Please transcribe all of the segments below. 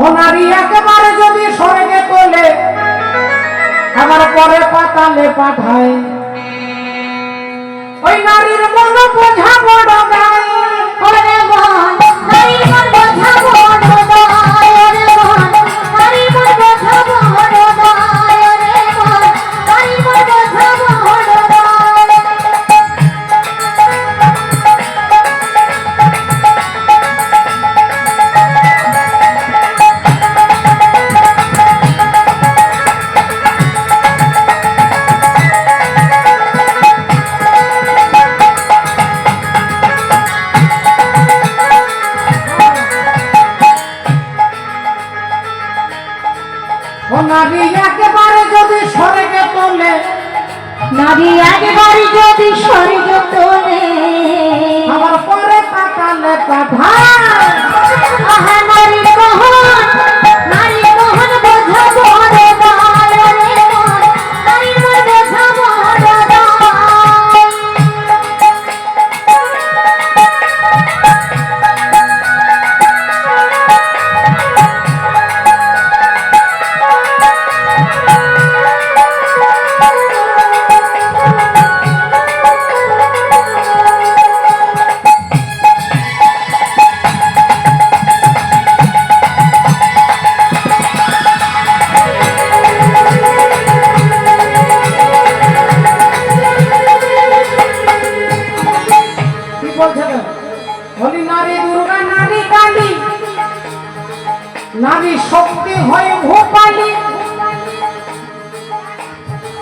ও নারী একেবারে যদি স্বর্গে তোলে আবার পরে পাতালে পাঠায়, ওই নারীর মন বোঝা বড় গায়, ওরে মন নারীর মন বোঝা বড় গায়, ওরে মন নারীর মন বোঝা বড় গায়, ওরে মন নারীর মন বোঝা বড় নারী একেবারে যদি স্বর্গে তোলে, নারী একেবারে যদি স্বর্গে তোলে আবার পরে পাতালে পাঠায়, আহা নারী মোহন নারী মোহন বোঝা বড় গায়, ওরে মন নারীর মন বোঝা বড় গায়। নারী শক্তি হয় ভূপালী,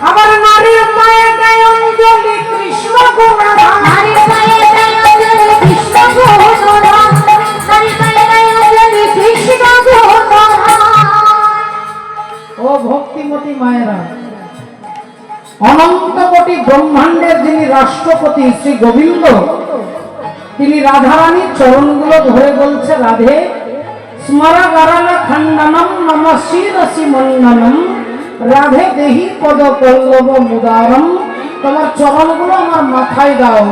আবার নারীর পায়ে দেয় অঞ্জলি কৃষ্ণ গুণধাম, নারীর পায়ে দেয় অঞ্জলি কৃষ্ণ গুণধাম, নারীর পায়ে দেয় অঞ্জলি কৃষ্ণ গুণধাম। ও ভক্তিমতী মায়েরা, অনন্ত কোটি ব্রহ্মাণ্ডের যিনি রাষ্ট্রপতি শ্রী গোবিন্দ, তিনি রাধারানীর চরণগুলো ধরে বলছে, রাধে স্মরা গারালা খণ্ডনম নম শিরসি মন্ডনম, রাধে দেহি পদ পল্লব মুদারম, তোমার চরণগুলো আমার মাথায় দাও।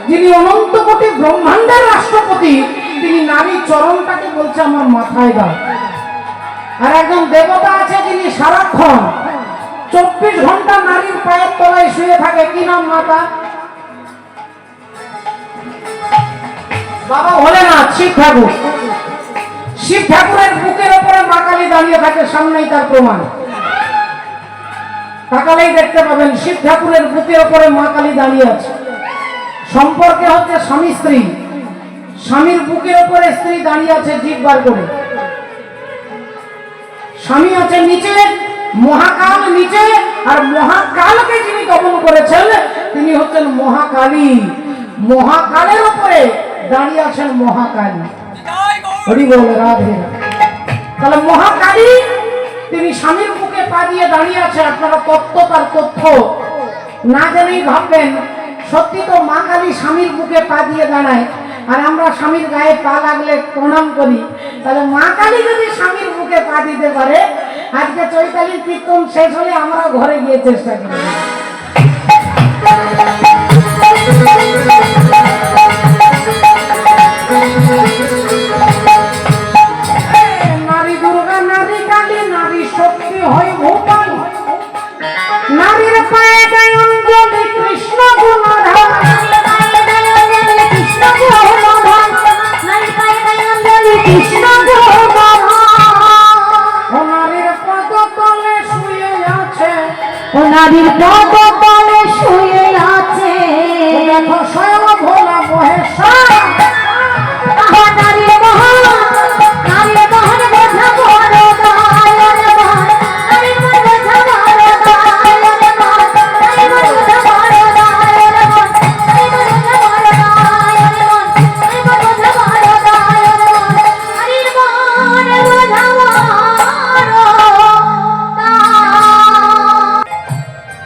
যিনি অনন্ত কোটি ব্রহ্মাণ্ডের রাষ্ট্রপতি, তিনি নারী চরণটাকে বলছে আমার মাথায় দাও। আর একজন দেবতা আছে যিনি সারাক্ষণ 24 ঘন্টা নারীর পায়ের তলায় শুয়ে থাকে, কি নাম মাতা? বাবা ভোলেনাথ, শিব ঠাকুর। শিব ঠাকুরের বুকের উপরে মা কালী দাঁড়িয়ে থাকে, সামনেই তার প্রমাণ, তাকালেই দেখতে পাবেন শিব ঠাকুরের বুকের উপরে মা কালী দাঁড়িয়ে আছে। সম্পর্কে হচ্ছে স্বামী স্ত্রী, স্বামীর বুকের উপরে স্ত্রী দাঁড়িয়ে আছে জিভ বার করে। স্বামী আছে নিচে, মহাকাল নিচে, আর মহাকালকে যিনি দমন করেছেন তিনি হচ্ছেন মহাকালী। মহাকালের উপরে দাঁড়িয়ে আছেন মহাকালী। হরি বল রাধে। তাহলে মহাকালী তিনি স্বামীর বুকে পা দিয়ে দাঁড়িয়ে আছে। আপনারা তত্ত্ব তার তথ্য না জেনেই ভাববেন সত্যি তো মা কালী স্বামীর বুকে পা দিয়ে দাঁড়ায়, আর আমরা স্বামীর গায়ে পা লাগলে প্রণাম করি। তাহলে মা কালী যদি স্বামীর বুকে পা দিতে পারে, আজকে চৈতালির কীর্তন শেষ হলে আমরা ঘরে গিয়ে চেষ্টা করি। নারী দুর্গা, নারী কালী, নারী শক্তি হয় ভূপালী, নারীর পায়ে দেয় অঞ্জলি কৃষ্ণ গুণধাম, কৃষ্ণ গুণধাম, নারীর পায়ে দেয় অঞ্জলি কৃষ্ণ গুণধাম। ও নারীর পদ তলে শুয়ে আছে, ও নারীর পদ তলে শুয়ে আছে, দেখো স্বয়ং ভোলা মহেশ্বর। নারী মহান, নারী মহান বোঝা বড় গায়, ওরে মন নারীর মন বোঝা বড় গায়, ওরে মন নারীর মন বোঝা বড় গায়, ওরে মন নারীর মন বোঝা বড় গায়, ওরে মন নারীর মন বোঝা বড় গায়, ওরে মন নারীর মন বোঝা বড় গায়।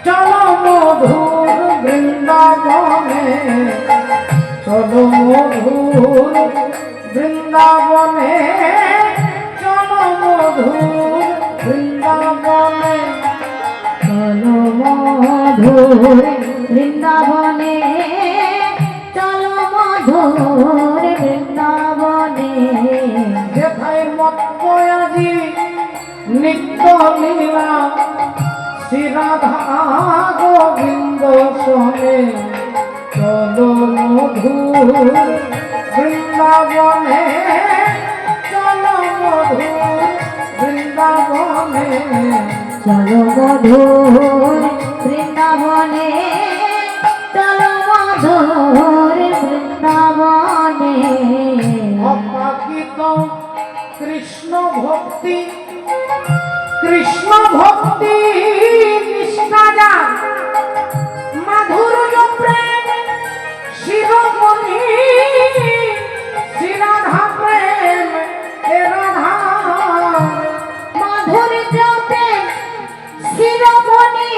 চলো মধুর বৃন্দাবনে, চলো মধুর বৃন্দাবনে, চলো মধুর বৃন্দাবনে, চলো মধুর বৃন্দাবনে, চলো মধুর বৃন্দাবনে, যেথায় মত দেখি নিত্য লীলা শ্রী রাধা গোবিন্দ শোনে চলো মধুর বৃন্দাবনে চলো মধুর বৃন্দাবনে চলো মধুর বৃন্দাবনে চলো মধুর বৃন্দাবনে অপাকিত কৃষ্ণ ভক্তি কৃষ্ণ ভক্তি নিষ্ঠা মাধুর্য প্রেম শিরোমণি শ্রী রাধা প্রেম এ রাধা মাধুর্য প্রেম শিরোমণি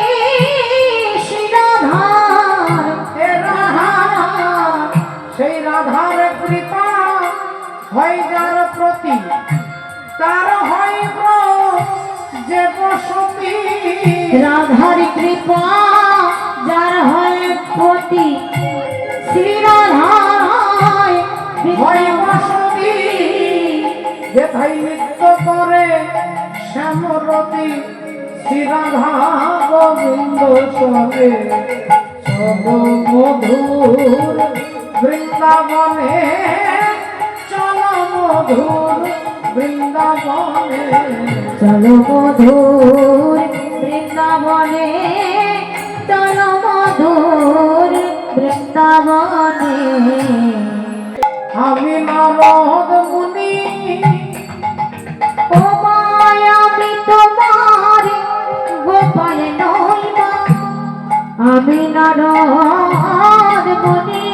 শ্রী রাধা এ রাধা সেই রাধার কৃপা হয় যার প্রতি তার হয় যে বসতি রাধার কৃপা যার হয় প্রতি শ্রী রাধার হয় বসতি যেথায় নৃত্য করে শ্যামরতি শ্রী রাধা গোবিন্দ সঙ্গে চলো মধুর বৃন্দাবনে চলো মধুর বৃন্দাবনে চলো মধুর বৃন্দাবনে চলো মধুর বৃন্দাবনে আমি নারদ মুনি ও মায়া আমি তোমার গোপাল নইমা আমি নারদ মুনি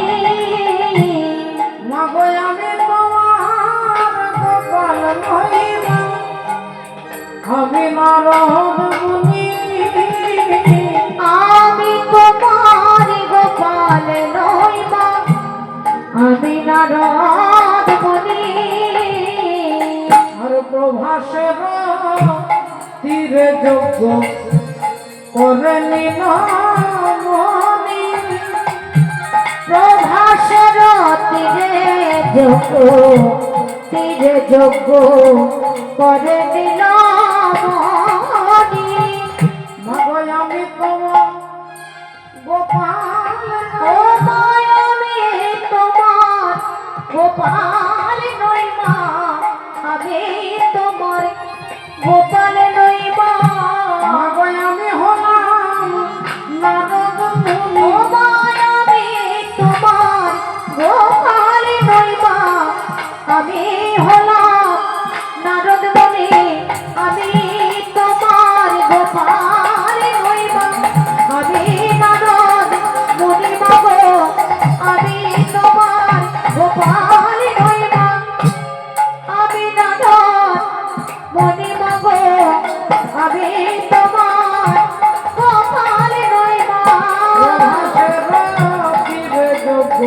মাগো আমি তোমার গোপাল নহিমা আমি নারদ মুনি আমি তোমার গোপাল নইমা আমি নারদ মুনি আর প্রভাসের তীরে যোগ্য করে নিল মনি প্রভাসের তীরে যোগ্য করে নিল মনি মাগো আমি তোমার গোপাল ও মায় আমি তোমার গোপাল নইমা আমি তোমার গোপাল নইমা মাগো আমি হলাম নারদ মুনি ও মায় আমি তোমার গোপাল নইমা আমি হলাম নারদ মুনি আমি তোমার গোপাল নইমা আমি নারদ মুনি মাগো আমি তোমার গোপাল নইমা আমি নারদ মুনি মাগো আমি তোমার গোপাল নইমা প্রভাসের তীরে যোগ্য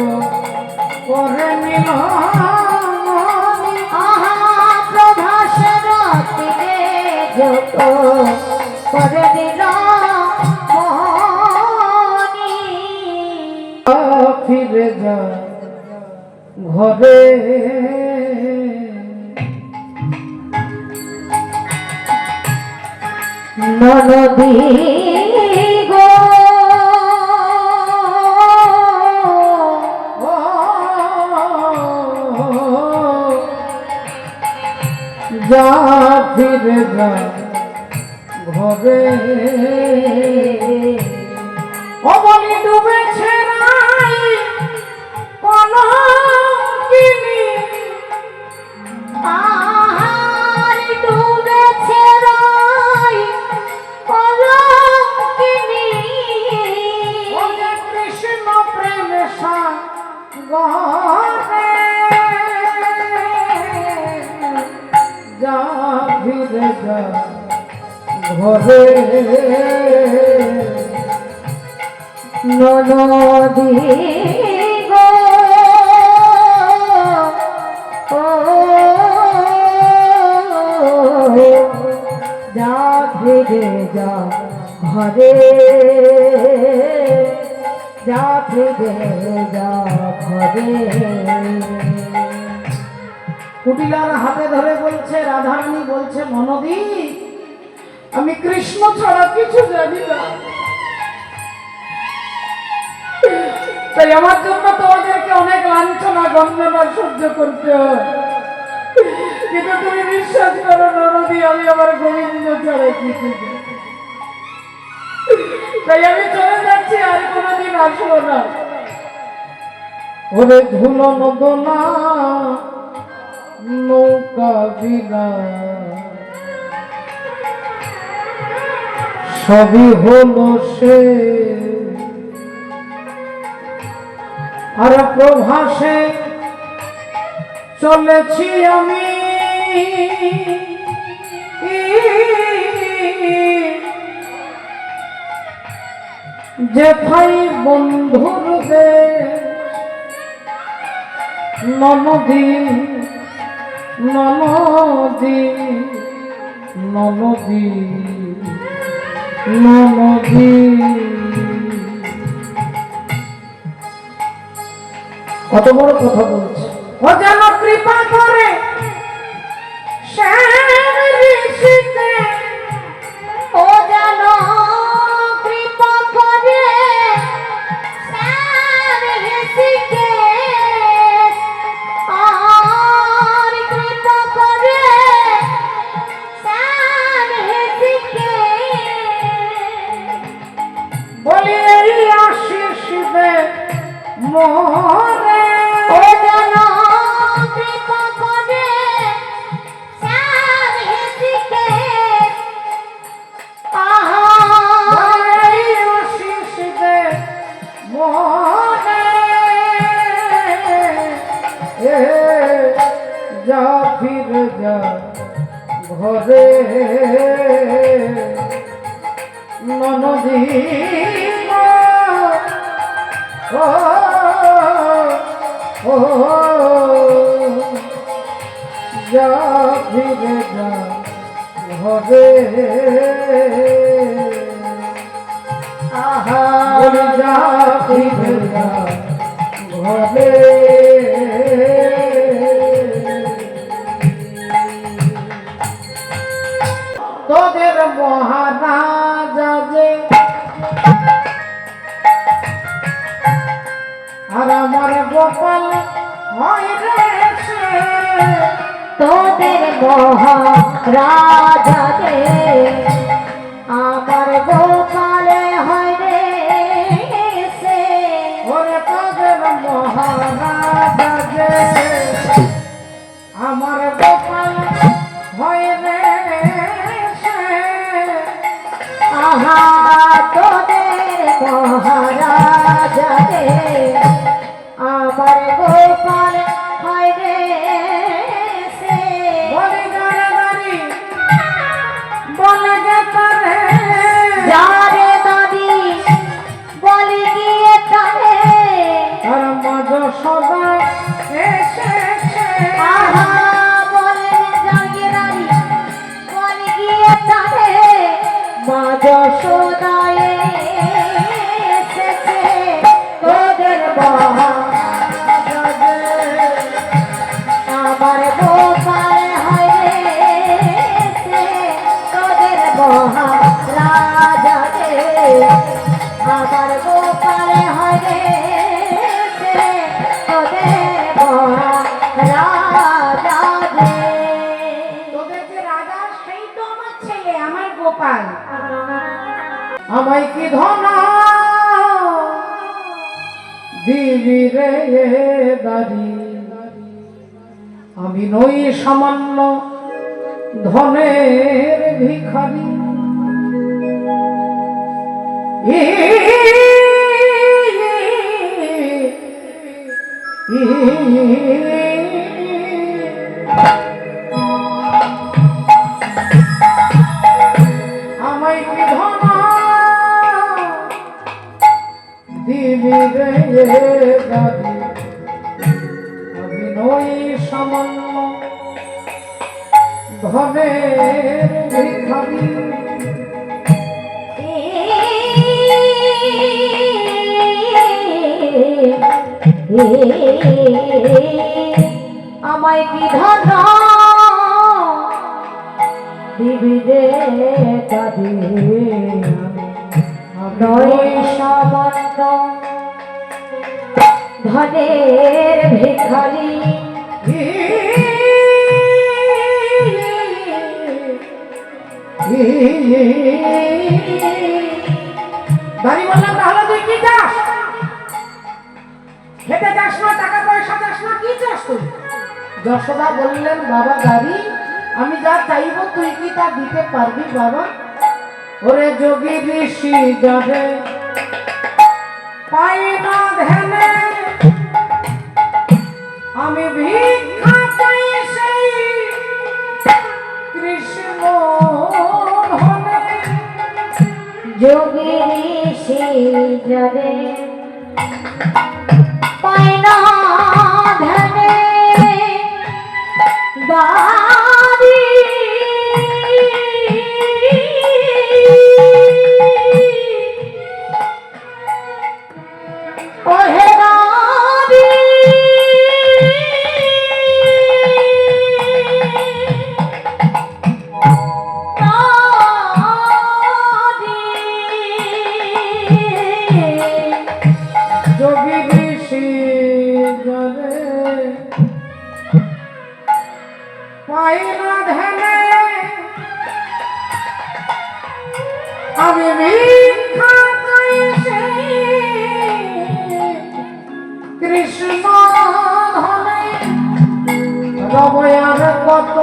করে নিল মনি আহা প্রভাসের তীরে যত করে দিল মনি ফিরে যা ঘরে ননদী গো ও যা ফিরে যা ঘরে অবনি ডুবেছে রাই কলঙ্কিনী আর ডুবেছে রাই কলঙ্কিনী ও যে কৃষ্ণ প্রেম সাগরে যা ফিরে যা ঘরে ননদী গো ও যা ফিরে যা ঘরে যা ফিরে যা ঘরে কুটিলার হাতে ধরে বলছে, রাধারানী বলছে, ননদী আমি কৃষ্ণ ছাড়া কিছু জানি না, তাই আমার জন্য তোমাদেরকে অনেক লাঞ্ছনা গঞ্জনা সহ্য করতে হয়, কিন্তু তুমি বিশ্বাস করো ননদী আমি আমার গোবিন্দ ছাড়া কিছু জানি না। তাই আমি চলে যাচ্ছি, আর কোনোদিন আসবো না। ওরে ধুলো নদনা নৌকা বিনা সবই হলো সে, আর প্রভাসে চলেছি আমি যেথাই বন্ধুর দেশ, ননদী ননদী ননদী ননদী। কত বড় কথা বলছে, ও যেন কৃপা করে শ্যাম ঋষিতে, ও যেন কৃপা করে শ্যাম ঋষিকে, আর কৃপা করে শ্যাম ঋষিকে, বলি এই আশিস দে মোরে, ও যেন কৃপা করে শ্যাম ঋষিকে, এই আশিস দে মোরে, এ যা ফির যা ঘরে ননদী ও ও যা ফিরে যা ঘরে, আহা বলি যা ফিরে যা ঘরে। তোদের মহারাজা যে আর আমার গোপাল হয় রে সে, তোদের মহারাজা রে আমার গোপালে হয় রে সে, ওরে তোদের মহারাজা যে আমার গোপাল হয় রে সে, আহা তোদের মহারাজা রে আমার গোপাল হয় রে সে, বলি গারে গারি বলে গে তারে, যারে দাদি বলি গিয়ে তারে, আর মাঝ সদা এসেছে, আহা বলে জাগিরারি বলি গিয়ে তারে, মা যশোদায় এসেছে, তোদের মহারাজা রে আমার গোপাল হয় রে সে, তোদের মহারাজা রে আমার গোপাল হয় রে সে, তোদের মহারাজা রে। তোদের যে রাজা সেই তো আমার ছেলে, আমার গোপাল। আমায় কি ধন দিবি রে দারি, আমি নই সামান্য ধনের ভিখারি, আমায় কি ধন দিবি রে দাদি, আমি নই সামান্য ধনের ভিখারি, আমায় কি ধন দিবি রে দাদি নয় সামান্য ধনের ভিখারি দাঁড়ি বললাম তাহলে তুই কি চাস? খেতে চাস না, টাকা পয়সা চাস না, কি চাস তুই? যশোদা বললেন বাবা গাড়ি আমি যা চাইবো তুই কি তা দিতে পারবি বাবা? ওরে যোগী ঋষি যাবে পাই না ধ্যানে আমি ভিক্ষা চাই সেই কৃষ্ণ ধনে। যোগী ঋষি যাবে পায় না ধ্যানে দারি ওহে দারি যোগী ঋষি যাবে পাই না ধ্যানে আমি ভিক্ষা চাই সেই কৃষ্ণ ধনে। রবয়ার কত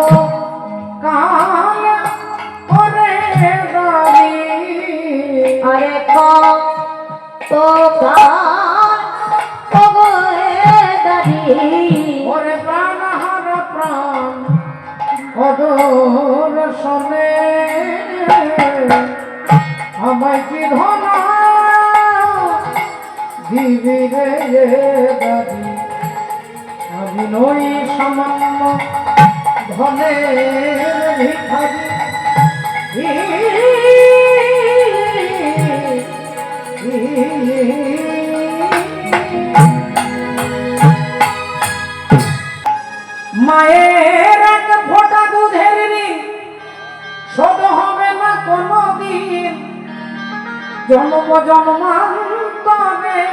কাল করে দাবি আরে কত গান দারি ওরে প্রাণ হার প্রাণ অদর শোনে আমায় কি ধন দিবি রে দাদি আমি নই সামান্য ধনের ভিখারি। মায়ের এক ফোঁটা দুধের ঋণ শোধ হবে না কোনো দিন জন্ম জন্মান্তরে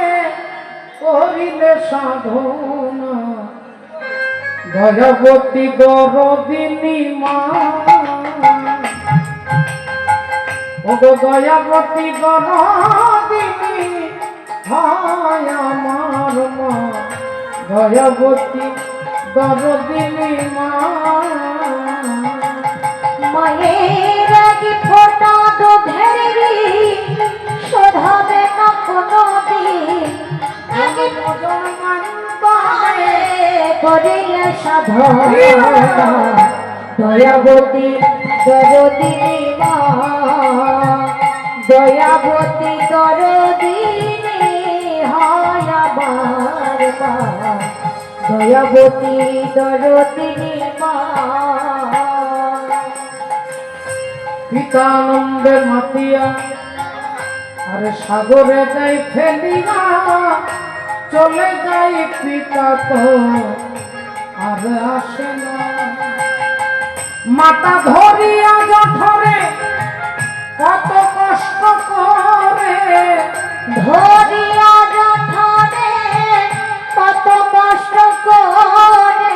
করিলে সাধনা দয়াবতী দরদিনী মা ওগো দয়াবতী দরদিনী হয় আমার মা দয়াবতী দরদিনী মা। মায়ের আগে ফোটা দুধের শোধাবে না কোনো দিন আগে জন্মান্তরে করিলে সাধনা দয়াবতী দরদিনী মা দয়াবতী দরদিনী হয় আমার মা দয়াবতী দরদিনী মা। পিতানন্দে মাতিয়া আরে সাগরে যাই ফেলিয়া চলে যাই পিতা তো আর আসে না মাতা ধরিয়া জঠরে কত কষ্ট করে ধরিয়া যথানে কত কষ্ট করে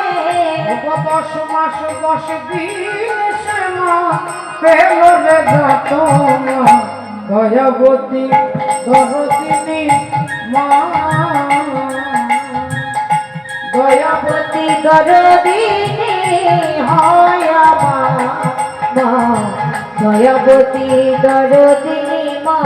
10 মাস 10 দিন সে মা পেল রে যতনা দয়াবতী দরদিনী মা দয়াবতী দরদিনী হয় আমার মা দয়াবতী দরদিনী মা।